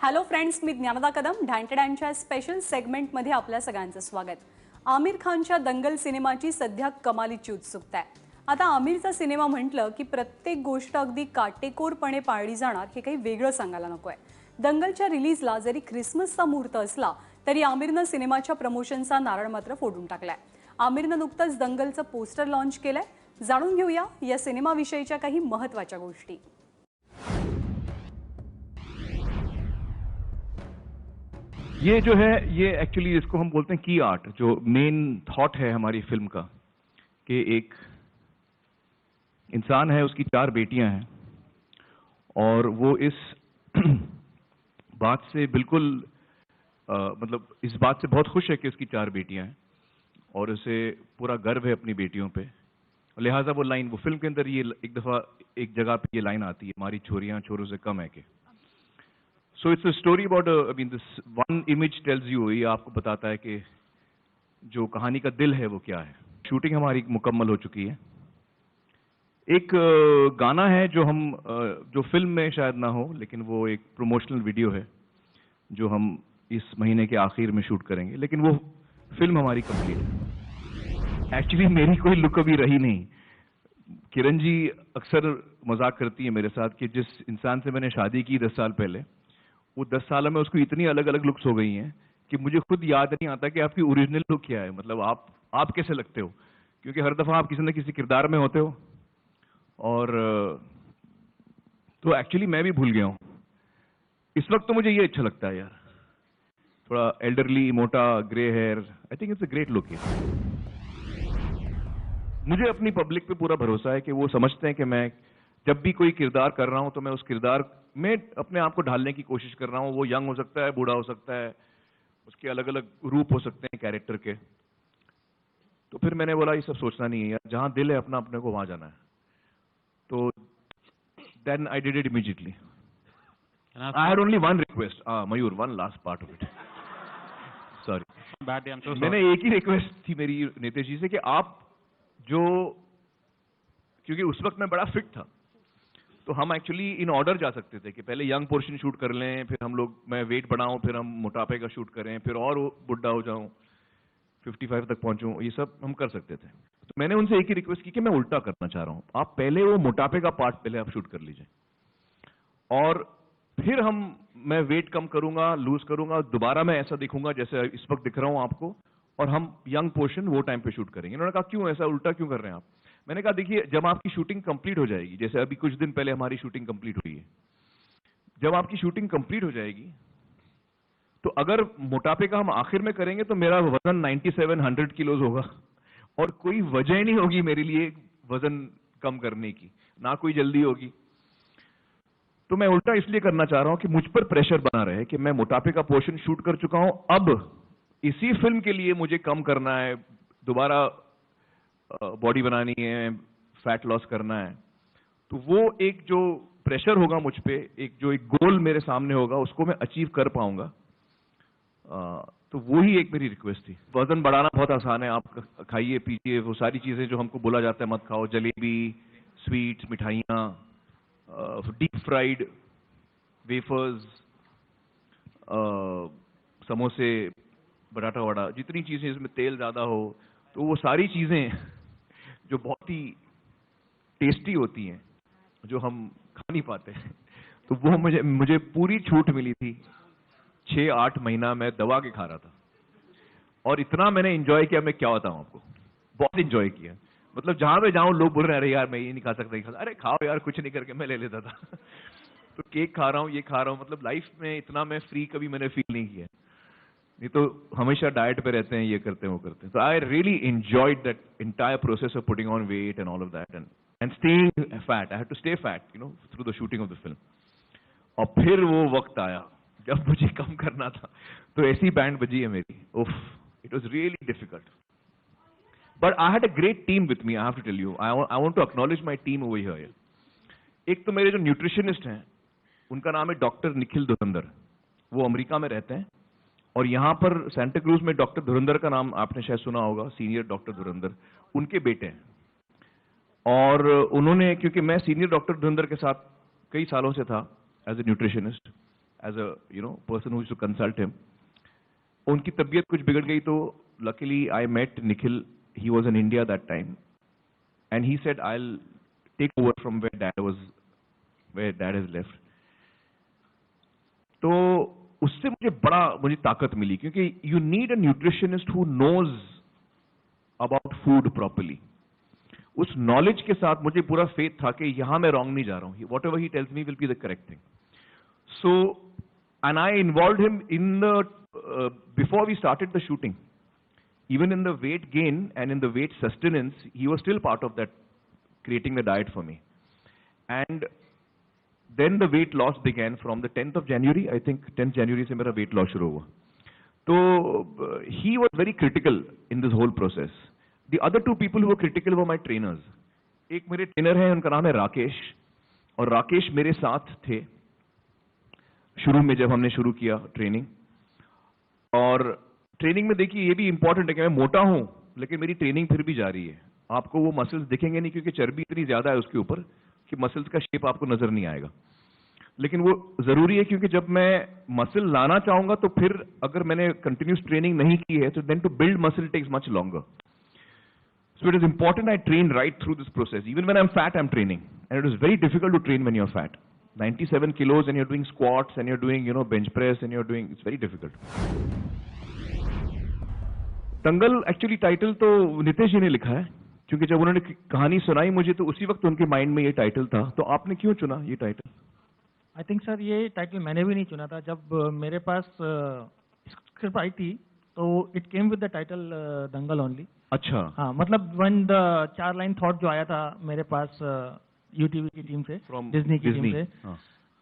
Hello friends, मी ज्ञानदा कदम ढांटड्यांच्या special सेगमेंटमध्ये आपल्या सगळ्यांचं स्वागत. आमिर खानच्या दंगल सिनेमाची सध्या कमालीची उत्सुकता आहे. आता आमिरचा सिनेमा म्हटलं की प्रत्येक गोष्ट अगदी काटेकोरपणे पाळली जाणार हे काही वेगळं सांगायला नको आहे. दंगलच्या रिलीजला जरी ख्रिसमसचा मुहूर्त असला तरी आमिरनं सिनेमाच्या प्रमोशनचा नारळ मात्र फोडून टाकलाय. आमिरनं नुकतंच दंगलचं पोस्टर लॉन्च केलंय. जाणून घेऊया या सिनेमाविषयीच्या काही महत्त्वाच्या गोष्टी. ये जो है ये एक्चुअली इसको हम बोलते हैं की आर्ट, जो मेन थॉट है हमारी फिल्म का कि एक इंसान है, उसकी 4 बेटियां हैं और वो इस बात से बिल्कुल मतलब इस बात से बहुत खुश है कि उसकी 4 बेटियां हैं और उसे पूरा गर्व है अपनी बेटियों पे. लिहाजा वो लाइन, वो फिल्म के अंदर ये एक दफ़ा एक जगह पे ये लाइन आती है, हमारी छोरियां छोरों से कम है के. So it's a story about this one image tells you, ये आपको बताता है कि जो कहानी का दिल है वो क्या है. शूटिंग हमारी मुकम्मल हो चुकी है. एक गाना है जो हम जो फिल्म में शायद ना हो, लेकिन वो एक प्रमोशनल वीडियो है जो हम इस महीने के आखिर में शूट करेंगे, लेकिन वो फिल्म हमारी कंप्लीट है. एक्चुअली मेरी कोई लुक अभी रही नहीं. किरण जी अक्सर मजाक करती है मेरे साथ कि जिस इंसान से मैंने शादी की 10 साल पहले, वो 10 सालों में उसको इतनी अलग अलग लुक्स हो गई हैं कि मुझे खुद याद नहीं आता कि आपकी ओरिजिनल लुक क्या है. मतलब आप कैसे लगते हो, क्योंकि हर दफा आप किसी न किसी किरदार में होते हो. और तो एक्चुअली मैं भी भूल गया हूं. इस वक्त तो मुझे ये अच्छा लगता है यार, थोड़ा एल्डरली, मोटा, grey hair. I think it's a great look. मुझे अपनी पब्लिक पे पूरा भरोसा है कि वो समझते हैं कि मैं जब भी कोई किरदार कर रहा हूं तो मैं उस किरदार में अपने आप को ढालने की कोशिश कर रहा हूं. वो यंग हो सकता है, बूढ़ा हो सकता है, उसके अलग अलग रूप हो सकते हैं कैरेक्टर के. तो फिर मैंने बोला ये सब सोचना नहीं है यार, जहां दिल है अपना, अपने को वहां जाना है. तो then I did it immediately. I had only one request. Mayur, one last part of it. Sorry, मैंने एक ही रिक्वेस्ट थी मेरी नितेश जी से कि आप जो, क्योंकि उस वक्त मैं बड़ा फिट था, तो हम एक्चुअली इन ऑर्डर जा सकते थे कि पहले यंग पोर्शन शूट कर लें, फिर हम लोग, मैं वेट बढ़ाऊं, फिर हम मोटापे का शूट करें, फिर और बुढ़ा हो जाऊं, 55 तक पहुंचूं. ये सब हम कर सकते थे. तो मैंने उनसे एक ही रिक्वेस्ट की कि मैं उल्टा करना चाह रहा हूं. आप पहले वो मोटापे का पार्ट पहले आप शूट कर लीजिए और फिर मैं वेट कम करूंगा, लूज करूंगा, दोबारा मैं ऐसा दिखूंगा जैसे इस वक्त दिख रहा हूं आपको, और हम यंग पोर्शन वो टाइम पे शूट करेंगे. उन्होंने कहा क्यों ऐसा उल्टा क्यों कर रहे हैं आप. मैंने कहा देखिए, जब आपकी शूटिंग कंप्लीट हो जाएगी, जैसे अभी कुछ दिन पहले हमारी शूटिंग कंप्लीट हुई है, जब आपकी शूटिंग कंप्लीट हो जाएगी तो अगर मोटापे का हम आखिर में करेंगे तो मेरा वजन 9700 किलोज होगा और कोई वजह नहीं होगी मेरे लिए वजन कम करने की, ना कोई जल्दी होगी. तो मैं उल्टा इसलिए करना चाह रहा हूं कि मुझ पर प्रेशर बना रहे कि मैं मोटापे का पोर्शन शूट कर चुका हूं, अब इसी फिल्म के लिए मुझे कम करना है, दोबारा बॉडी बनानी है, फैट लॉस करना है. तो वो एक जो प्रेशर होगा मुझ पे, एक गोल मेरे सामने होगा, उसको मैं अचीव कर पाऊंगा. तो वो ही एक मेरी रिक्वेस्ट थी. वजन बढ़ाना बहुत आसान है, आप खाइए पीजिए वो सारी चीजें जो हमको बोला जाता है मत खाओ, जलेबी, स्वीट्स, मिठाइयाँ, डीप फ्राइड वेफर्स, समोसे, बटाटा वड़ा, जितनी चीजें जिसमें तेल ज्यादा हो, तो वो सारी चीजें जो बहुत ही टेस्टी होती हैं, जो हम खा नहीं पाते, तो वो मुझे पूरी छूट मिली थी. 6-8 महीना मैं दबा के खा रहा था और इतना मैंने एंजॉय किया, मैं क्या बताऊं आपको, बहुत एंजॉय किया. मतलब जहां पे जाऊं लोग बोल रहे हैं अरे यार मैं ये नहीं खा सकता. अरे खाओ यार, कुछ नहीं करके मैं ले लेता था. तो केक खा रहा हूं, ये खा रहा हूं, मतलब लाइफ में इतना मैं फ्री कभी मैंने फील नहीं किया. नहीं तो हमेशा डाइट पे रहते हैं, ये करते हैं वो करते हैं. तो I really enjoyed that entire process of putting on weight and all of that and staying fat. I had to stay fat through the shooting of the film. और फिर वो वक्त आया जब मुझे कम करना था, तो ऐसी बैंड बजी है मेरी. उफ, it was really difficult, but I had a great team with me. I have to tell you, I want to acknowledge my team over here. एक तो मेरे जो न्यूट्रिशनिस्ट हैं, उनका नाम है डॉक्टर निखिल धुरंधर. वो अमेरिका में रहते हैं और यहाँ पर सेंटा क्रूज में डॉक्टर धुरंधर का नाम आपने शायद सुना होगा, सीनियर डॉक्टर धुरंधर, उनके बेटे हैं. और उन्होंने, क्योंकि मैं सीनियर डॉक्टर धुरंधर के साथ कई सालों से था as a nutritionist, as a person who used to consult him. उनकी तबीयत कुछ बिगड़ गई तो luckily I met Nikhil, he was in India that time, and he said I will take over from where dad has left. तो उससे मुझे ताकत मिली, क्योंकि you need a nutritionist who knows about food properly. उस नॉलेज के साथ मुझे पूरा फेथ था कि यहां मैं रॉन्ग नहीं जा रहा हूं, whatever he tells me will be the correct thing. So and I involved him in the before we started the shooting, even in the weight gain and in the weight sustenance, he was still part of that, creating the diet for me. And then the weight loss began from the 10th of January, I think 10th January से मेरा weight loss शुरू हुआ। तो he was very critical in this whole process. The other two people who were critical were my trainers. एक मेरे trainer हैं, उनका नाम है राकेश, और राकेश मेरे साथ थे शुरू में जब हमने शुरू किया ट्रेनिंग। और ट्रेनिंग में देखिए ये भी इंपॉर्टेंट है कि मैं मोटा हूं लेकिन मेरी ट्रेनिंग फिर भी जारी है। आपको वो मसल्स दिखेंगे नहीं क्योंकि चर्बी इतनी ज्यादा है उसके ऊपर कि मसल्स का शेप आपको नजर नहीं आएगा, लेकिन वो जरूरी है क्योंकि जब मैं मसल लाना चाहूंगा तो फिर अगर मैंने कंटिन्यूस ट्रेनिंग नहीं की है तो then to build muscle takes much longer. So it is important I train right through this process. Even when I am fat I am training, and it is very difficult to train when you are fat. 97 kilos and you're doing squats and you're doing bench press and you're doing, it's very difficult. Dangal actually title तो नितेश जी ने लिखा है, क्योंकि जब उन्होंने कहानी सुनाई मुझे तो उसी वक्त उनके माइंड में ये टाइटल था। तो आपने क्यों चुना ये टाइटल? आई थिंक सर ये टाइटल मैंने भी नहीं चुना था। जब मेरे पास स्क्रिप्ट आई थी तो it came with the title Dangal only. अच्छा। हाँ, मतलब वन द 4 लाइन थॉट जो आया था मेरे पास यूटीवी की टीम से, डिज्नी की टीम से,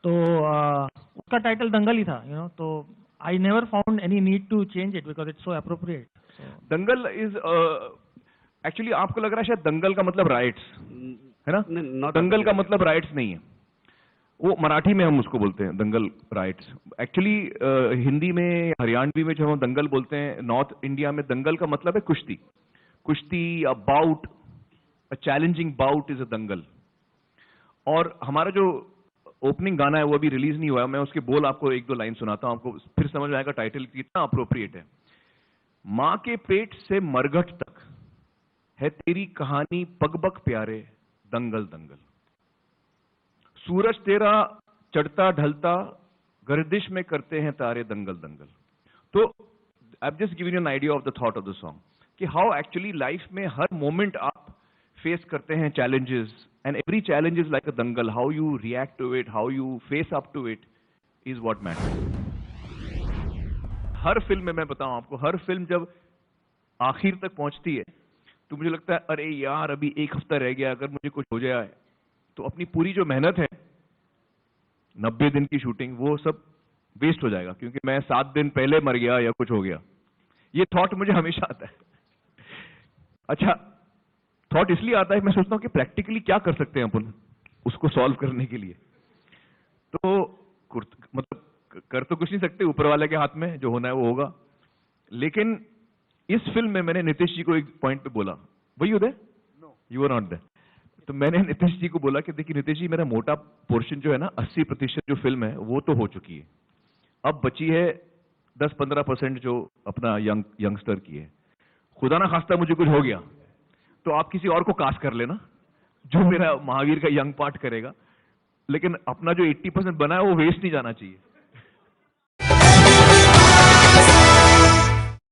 तो उसका टाइटल दंगल ही था, तो I never found any need to change it because it's so appropriate. Dangal is actually आपको लग रहा है शायद दंगल का मतलब राइट्स है ना? दंगल का मतलब राइट्स नहीं है, वो मराठी में हम उसको बोलते हैं दंगल राइट्स। एक्चुअली हिंदी में, हरियाणवी में जब हम दंगल बोलते हैं, नॉर्थ इंडिया में दंगल का मतलब है कुश्ती। कुश्ती, a bout, a challenging bout is a dangal. और हमारा जो ओपनिंग गाना है वो अभी रिलीज नहीं हुआ है, मैं उसके बोल आपको 1-2 लाइन सुनाता हूं, आपको फिर समझ में आएगा टाइटल कितना अप्रोप्रिएट है। मां के पेट से मरघट तक है तेरी कहानी, पग-पग प्यारे दंगल दंगल। सूरज तेरा चढ़ता ढलता, गर्दिश में करते हैं तारे दंगल दंगल। तो I just giving you an idea of the thought of the song कि हाउ एक्चुअली लाइफ में हर मोमेंट आप फेस करते हैं challenges, and every challenge is like a dangal. How you react to it, how you face up to it is what matters. Her film में मैं बताऊं आपको, हर film जब आखिर तक पहुंचती है तो मुझे लगता है अरे यार अभी 1 हफ्ता रह गया, अगर मुझे कुछ हो जाए तो अपनी पूरी जो मेहनत है 90 दिन की शूटिंग वो सब वेस्ट हो जाएगा, क्योंकि मैं 7 दिन पहले मर गया या कुछ हो गया। ये थॉट मुझे हमेशा आता है। अच्छा, थॉट इसलिए आता है, मैं सोचता हूं कि प्रैक्टिकली क्या कर सकते हैं अपन उसको सॉल्व करने के लिए। तो मतलब कर तो कुछ नहीं सकते, ऊपर वाले के हाथ में, जो होना है वो होगा। लेकिन इस फिल्म में मैंने नितेश जी को एक पॉइंट पे बोला, were you there? No, you are not there. तो मैंने नितेश जी को बोला कि देखिए नितेश जी, मेरा मोटा पोर्शन जो है ना, 80% जो फिल्म है वो तो हो चुकी है, अब बची है 10-15% जो अपना यंगस्टर की है। खुदा ना खास्ता मुझे कुछ हो गया तो आप किसी और को कास्ट कर लेना जो मेरा महावीर का यंग पार्ट करेगा, लेकिन अपना जो 80% बना है वो वेस्ट नहीं जाना चाहिए।